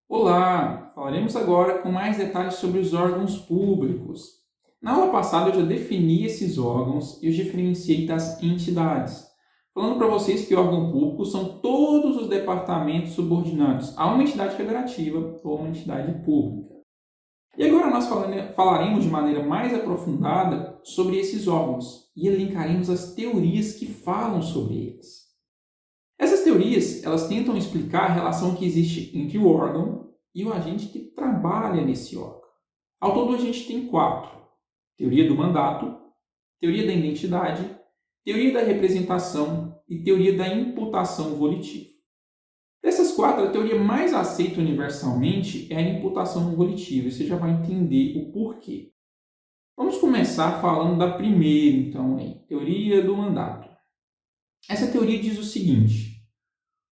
Olá! Falaremos agora com mais detalhes sobre os órgãos públicos. Na aula passada eu já defini esses órgãos e os diferenciei das entidades, falando para vocês que órgão público são todos os departamentos subordinados a uma entidade federativa ou uma entidade pública. E agora nós falaremos de maneira mais aprofundada sobre esses órgãos e elencaremos as teorias que falam sobre eles. Essas teorias, elas tentam explicar a relação que existe entre o órgão e o agente que trabalha nesse órgão. Ao todo, a gente tem 4. Teoria do mandato, teoria da identidade, teoria da representação e teoria da imputação volitiva. Dessas 4, a teoria mais aceita universalmente é a imputação volitiva, e você já vai entender o porquê. Vamos começar falando da primeira, então, teoria do mandato. Essa teoria diz o seguinte: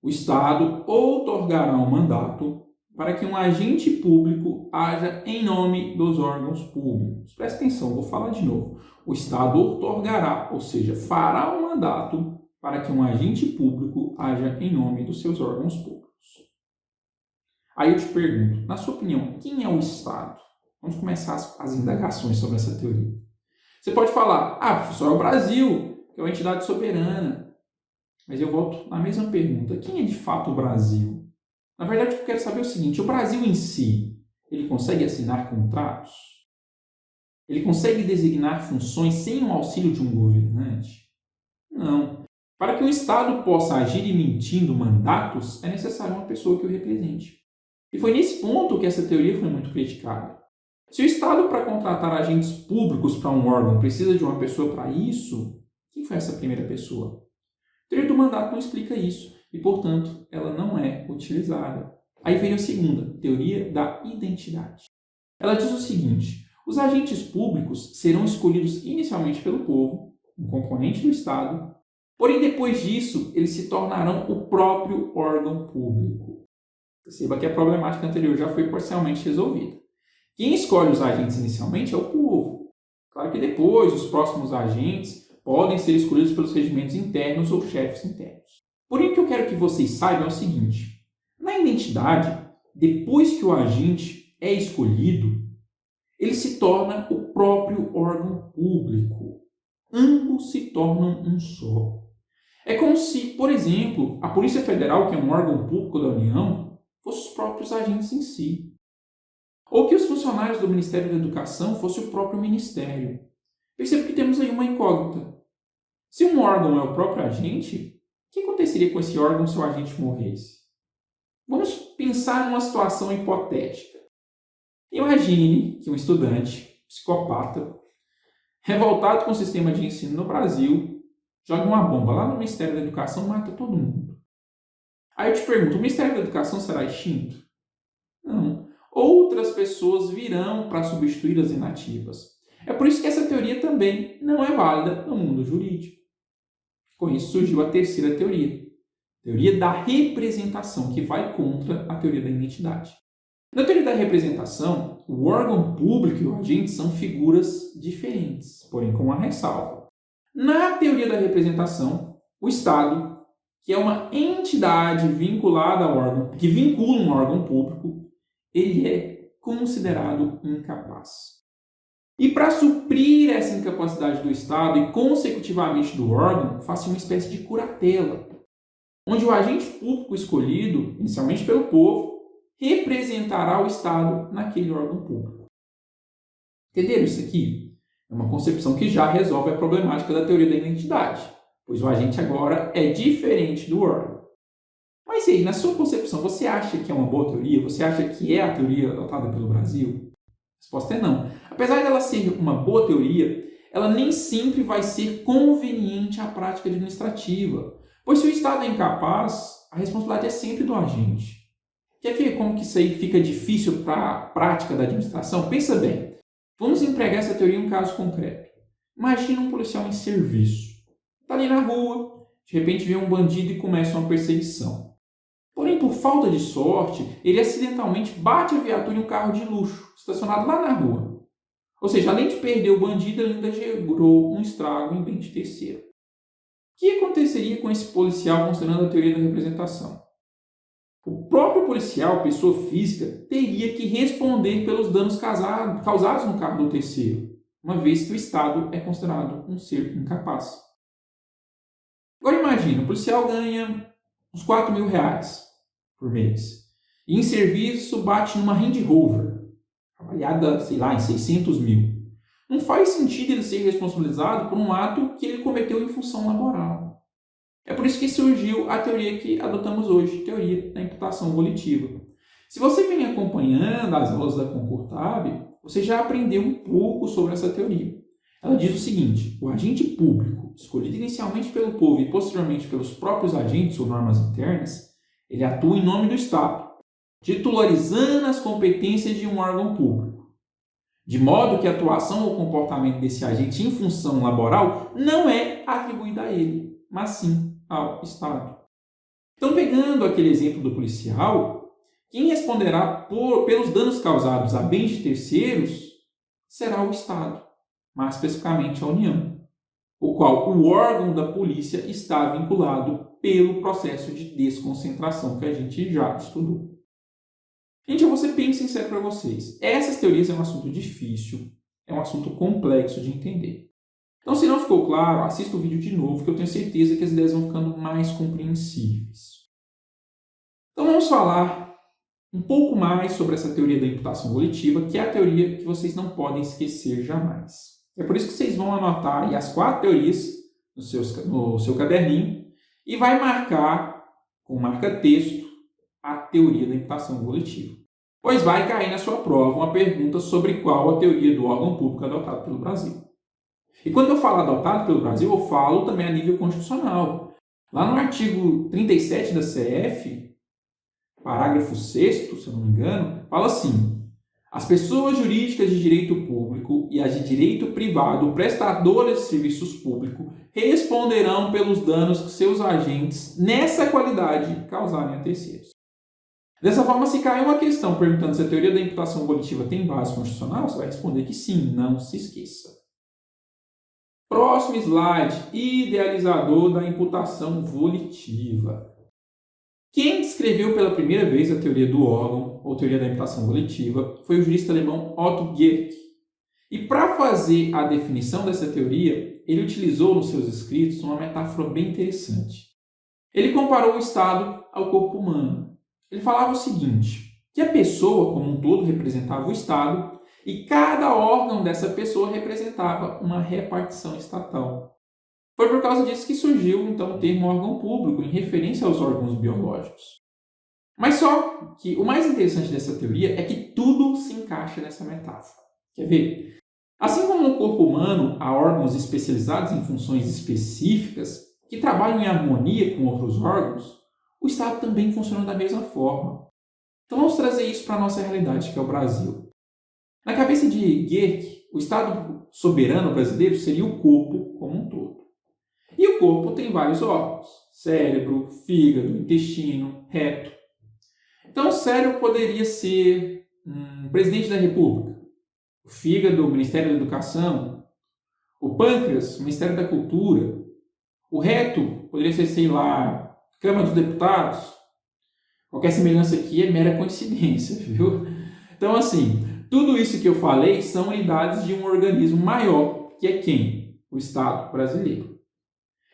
o Estado outorgará um mandato para que um agente público haja em nome dos órgãos públicos. Presta atenção, vou falar de novo. O Estado outorgará, ou seja, fará um mandato para que um agente público haja em nome dos seus órgãos públicos. Aí eu te pergunto, na sua opinião, quem é o Estado? Vamos começar as indagações sobre essa teoria. Você pode falar, professor, é o Brasil, que é uma entidade soberana. Mas eu volto na mesma pergunta, quem é de fato o Brasil? Na verdade, eu quero saber o seguinte, o Brasil em si, ele consegue assinar contratos? Ele consegue designar funções sem o auxílio de um governante? Não. Para que o Estado possa agir emitindo mandatos, é necessário uma pessoa que o represente. E foi nesse ponto que essa teoria foi muito criticada. Se o Estado, para contratar agentes públicos para um órgão, precisa de uma pessoa para isso, quem foi essa primeira pessoa? A teoria do mandato não explica isso e, portanto, ela não é utilizada. Aí veio a segunda, teoria da identidade. Ela diz o seguinte: os agentes públicos serão escolhidos inicialmente pelo povo, um componente do Estado, porém depois disso eles se tornarão o próprio órgão público. Perceba que a problemática anterior já foi parcialmente resolvida. Quem escolhe os agentes inicialmente é o povo. Claro que depois os próximos agentes podem ser escolhidos pelos regimentos internos ou chefes internos. Porém, o que eu quero que vocês saibam é o seguinte: na identidade, depois que o agente é escolhido, ele se torna o próprio órgão público. Ambos se tornam um só. É como se, por exemplo, a Polícia Federal, que é um órgão público da União, fosse os próprios agentes em si. Ou que os funcionários do Ministério da Educação fossem o próprio Ministério. Perceba que temos aí uma incógnita. Se um órgão é o próprio agente, o que aconteceria com esse órgão se o agente morresse? Vamos pensar numa situação hipotética. Imagine que um estudante, psicopata, revoltado com o sistema de ensino no Brasil, joga uma bomba lá no Ministério da Educação e mata todo mundo. Aí eu te pergunto, o Ministério da Educação será extinto? Não. Outras pessoas virão para substituir as inativas. É por isso que essa teoria também não é válida no mundo jurídico. Com isso surgiu a terceira teoria, teoria da representação, que vai contra a teoria da identidade. Na teoria da representação, o órgão público e o agente são figuras diferentes, porém com uma ressalva. Na teoria da representação, o Estado, que é uma entidade vinculada ao órgão, que vincula um órgão público, ele é considerado incapaz. E para suprir essa incapacidade do Estado e, consecutivamente, do órgão, faz-se uma espécie de curatela, onde o agente público escolhido, inicialmente pelo povo, representará o Estado naquele órgão público. Entenderam isso aqui? É uma concepção que já resolve a problemática da teoria da identidade, pois o agente agora é diferente do órgão. Mas aí, na sua concepção, você acha que é uma boa teoria? Você acha que é a teoria adotada pelo Brasil? A resposta é não. Apesar de ela ser uma boa teoria, ela nem sempre vai ser conveniente à prática administrativa, pois se o Estado é incapaz, a responsabilidade é sempre do agente. Quer ver como que isso aí fica difícil para a prática da administração? Pensa bem. Vamos empregar essa teoria em um caso concreto. Imagina um policial em serviço. Está ali na rua, de repente vê um bandido e começa uma perseguição. Porém, por falta de sorte, ele acidentalmente bate a viatura em um carro de luxo, estacionado lá na rua. Ou seja, além de perder o bandido, ele ainda gerou um estrago em bem de terceiro. O que aconteceria com esse policial considerando a teoria da representação? O próprio policial, pessoa física, teria que responder pelos danos causados no carro do terceiro, uma vez que o Estado é considerado um ser incapaz. Agora imagina, o policial ganha uns R$ 4.000 por mês. E em serviço bate numa Range Rover, avaliada, sei lá, em 600 mil. Não faz sentido ele ser responsabilizado por um ato que ele cometeu em função laboral. É por isso que surgiu a teoria que adotamos hoje, teoria da imputação volitiva. Se você vem acompanhando as aulas da Concurtab, você já aprendeu um pouco sobre essa teoria. Ela diz o seguinte: o agente público, escolhido inicialmente pelo povo e posteriormente pelos próprios agentes ou normas internas, ele atua em nome do Estado, titularizando as competências de um órgão público, de modo que a atuação ou comportamento desse agente em função laboral não é atribuída a ele, mas sim ao Estado. Então, pegando aquele exemplo do policial, quem responderá pelos danos causados a bens de terceiros será o Estado, mais especificamente a União, o qual o órgão da polícia está vinculado pelo processo de desconcentração que a gente já estudou. Gente, eu vou ser bem sincero para vocês. Essas teorias é um assunto difícil, é um assunto complexo de entender. Então, se não ficou claro, assista o vídeo de novo, que eu tenho certeza que as ideias vão ficando mais compreensíveis. Então, vamos falar um pouco mais sobre essa teoria da imputação volitiva, que é a teoria que vocês não podem esquecer jamais. É por isso que vocês vão anotar aí as 4 teorias no seu caderninho e vai marcar, com marca-texto, a teoria da imputação volitiva. Pois vai cair na sua prova uma pergunta sobre qual a teoria do órgão público adotado pelo Brasil. E quando eu falo adotado pelo Brasil, eu falo também a nível constitucional. Lá no artigo 37 da CF, parágrafo 6º, se eu não me engano, fala assim: as pessoas jurídicas de direito público e as de direito privado prestadoras de serviços públicos responderão pelos danos que seus agentes, nessa qualidade, causarem a terceiros. Dessa forma, se cair uma questão perguntando se a teoria da imputação volitiva tem base constitucional, você vai responder que sim, não se esqueça. Próximo slide, idealizador da imputação volitiva. Quem descreveu pela primeira vez a teoria do órgão, ou teoria da imputação volitiva, foi o jurista alemão Otto Gehrke. E para fazer a definição dessa teoria, ele utilizou nos seus escritos uma metáfora bem interessante. Ele comparou o Estado ao corpo humano. Ele falava o seguinte, que a pessoa como um todo representava o Estado e cada órgão dessa pessoa representava uma repartição estatal. Foi por causa disso que surgiu, então, o termo órgão público, em referência aos órgãos biológicos. Mas só que o mais interessante dessa teoria é que tudo se encaixa nessa metáfora. Quer ver? Assim como no corpo humano há órgãos especializados em funções específicas que trabalham em harmonia com outros órgãos, o Estado também funciona da mesma forma. Então vamos trazer isso para a nossa realidade, que é o Brasil. Na cabeça de Gehrke, o Estado soberano brasileiro seria o corpo como um todo. E o corpo tem vários órgãos: cérebro, fígado, intestino, reto. Então o cérebro poderia ser o presidente da República, o fígado, o Ministério da Educação, o pâncreas, o Ministério da Cultura, o reto poderia ser, sei lá, Câmara dos Deputados. Qualquer semelhança aqui é mera coincidência, viu? Então, assim, tudo isso que eu falei são unidades de um organismo maior, que é quem? O Estado brasileiro.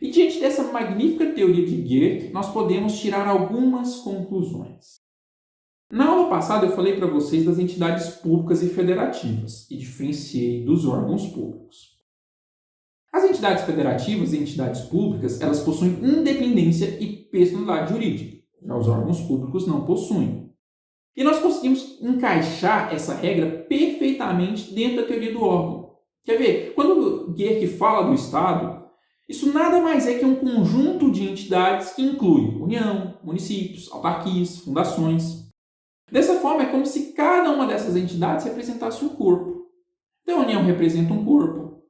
E diante dessa magnífica teoria de Gehrke, nós podemos tirar algumas conclusões. Na aula passada eu falei para vocês das entidades públicas e federativas e diferenciei dos órgãos públicos. As entidades federativas e entidades públicas, elas possuem independência e personalidade jurídica. Já os órgãos públicos não possuem. E nós conseguimos encaixar essa regra perfeitamente dentro da teoria do órgão. Quer ver? Quando Gehrke fala do Estado, isso nada mais é que um conjunto de entidades que inclui União, municípios, autarquias, fundações. Dessa forma, é como se cada uma dessas entidades representasse um corpo. Então, a União representa um corpo,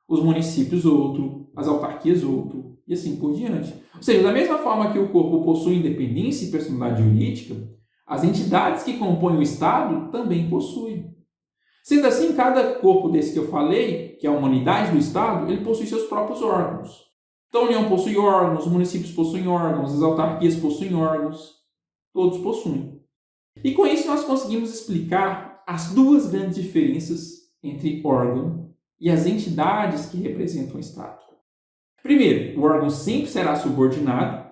os municípios outro, as autarquias outro, e assim por diante. Ou seja, da mesma forma que o corpo possui independência e personalidade jurídica, as entidades que compõem o Estado também possuem. Sendo assim, cada corpo desse que eu falei, que é uma unidade do Estado, ele possui seus próprios órgãos. Então, a União possui órgãos, os municípios possuem órgãos, as autarquias possuem órgãos, todos possuem. E com isso nós conseguimos explicar as duas grandes diferenças entre órgão e as entidades que representam o Estado. Primeiro, o órgão sempre será subordinado,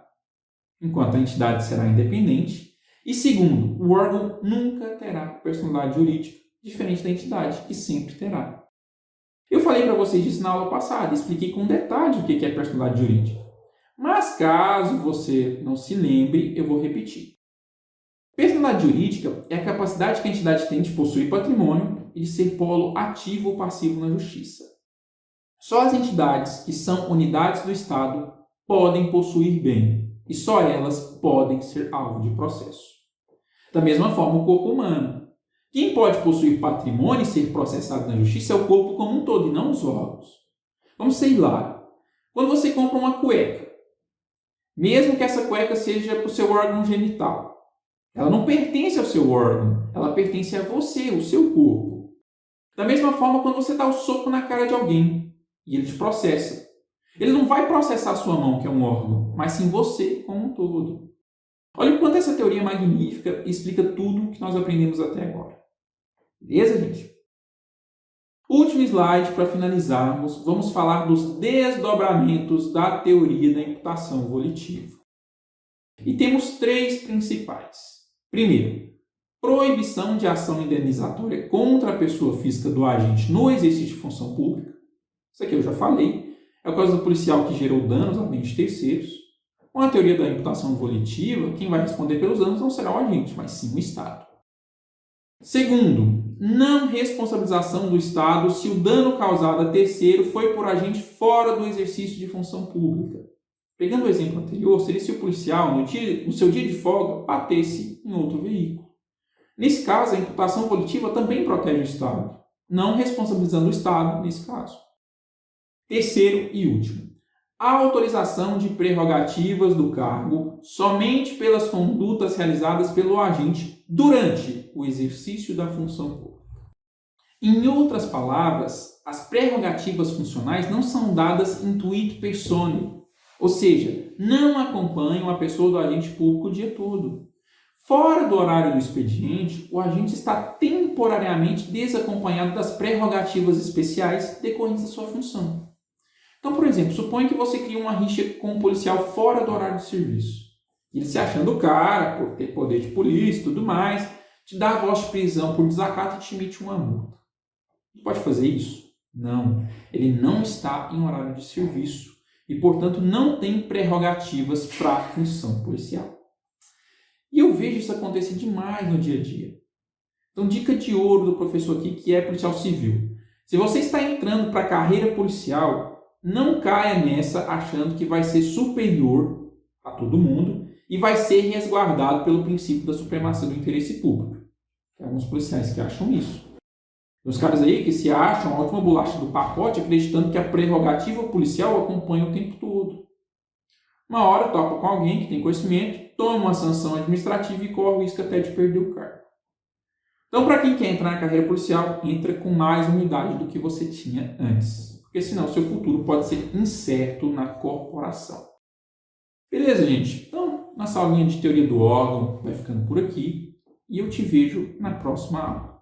enquanto a entidade será independente. E segundo, o órgão nunca terá personalidade jurídica, diferente da entidade, que sempre terá. Eu falei para vocês disso na aula passada, expliquei com detalhes o que é personalidade jurídica. Mas caso você não se lembre, eu vou repetir. Personalidade jurídica é a capacidade que a entidade tem de possuir patrimônio e de ser polo ativo ou passivo na justiça. Só as entidades que são unidades do Estado podem possuir bem, e só elas podem ser alvo de processo. Da mesma forma, o corpo humano. Quem pode possuir patrimônio e ser processado na justiça é o corpo como um todo, e não os órgãos. Vamos sei lá. Quando você compra uma cueca, mesmo que essa cueca seja para o seu órgão genital, ela não pertence ao seu órgão, ela pertence a você, o seu corpo. Da mesma forma, quando você dá o soco na cara de alguém e ele te processa, ele não vai processar a sua mão, que é um órgão, mas sim você como um todo. Olha o quanto essa teoria é magnífica e explica tudo o que nós aprendemos até agora. Beleza, gente? Último slide para finalizarmos, vamos falar dos desdobramentos da teoria da imputação volitiva. E temos três principais. Primeiro, proibição de ação indenizatória contra a pessoa física do agente no exercício de função pública. Isso aqui eu já falei. É o caso do policial que gerou danos a bens de terceiros. Com a teoria da imputação volitiva, quem vai responder pelos danos não será o agente, mas sim o Estado. Segundo, não responsabilização do Estado se o dano causado a terceiro foi por agente fora do exercício de função pública. Pegando o exemplo anterior, seria se o policial, no seu dia de folga, batesse em outro veículo. Nesse caso, a imputação volitiva também protege o Estado, não responsabilizando o Estado nesse caso. Terceiro e último, a autorização de prerrogativas do cargo somente pelas condutas realizadas pelo agente durante o exercício da função pública. Em outras palavras, as prerrogativas funcionais não são dadas intuito personae, ou seja, não acompanham a pessoa do agente público o dia todo. Fora do horário do expediente, o agente está temporariamente desacompanhado das prerrogativas especiais decorrentes da sua função. Então, por exemplo, suponha que você cria uma rixa com um policial fora do horário de serviço. Ele se achando o cara, por ter poder de polícia e tudo mais, te dá a voz de prisão por desacato e te emite uma multa. Ele pode fazer isso? Não. Ele não está em horário de serviço e, portanto, não tem prerrogativas para a função policial. E eu vejo isso acontecer demais no dia a dia. Então, dica de ouro do professor aqui, que é policial civil. Se você está entrando para a carreira policial, não caia nessa achando que vai ser superior a todo mundo e vai ser resguardado pelo princípio da supremacia do interesse público. Tem alguns policiais que acham isso. Tem os caras aí que se acham a última bolacha do pacote acreditando que a prerrogativa policial acompanha o tempo todo. Uma hora topa com alguém que tem conhecimento, toma uma sanção administrativa e corre o risco até de perder o cargo. Então, para quem quer entrar na carreira policial, entra com mais umidade do que você tinha antes. Porque senão seu futuro pode ser incerto na corporação. Beleza, gente? Então, nossa aulinha de teoria do órgão vai ficando por aqui e eu te vejo na próxima aula.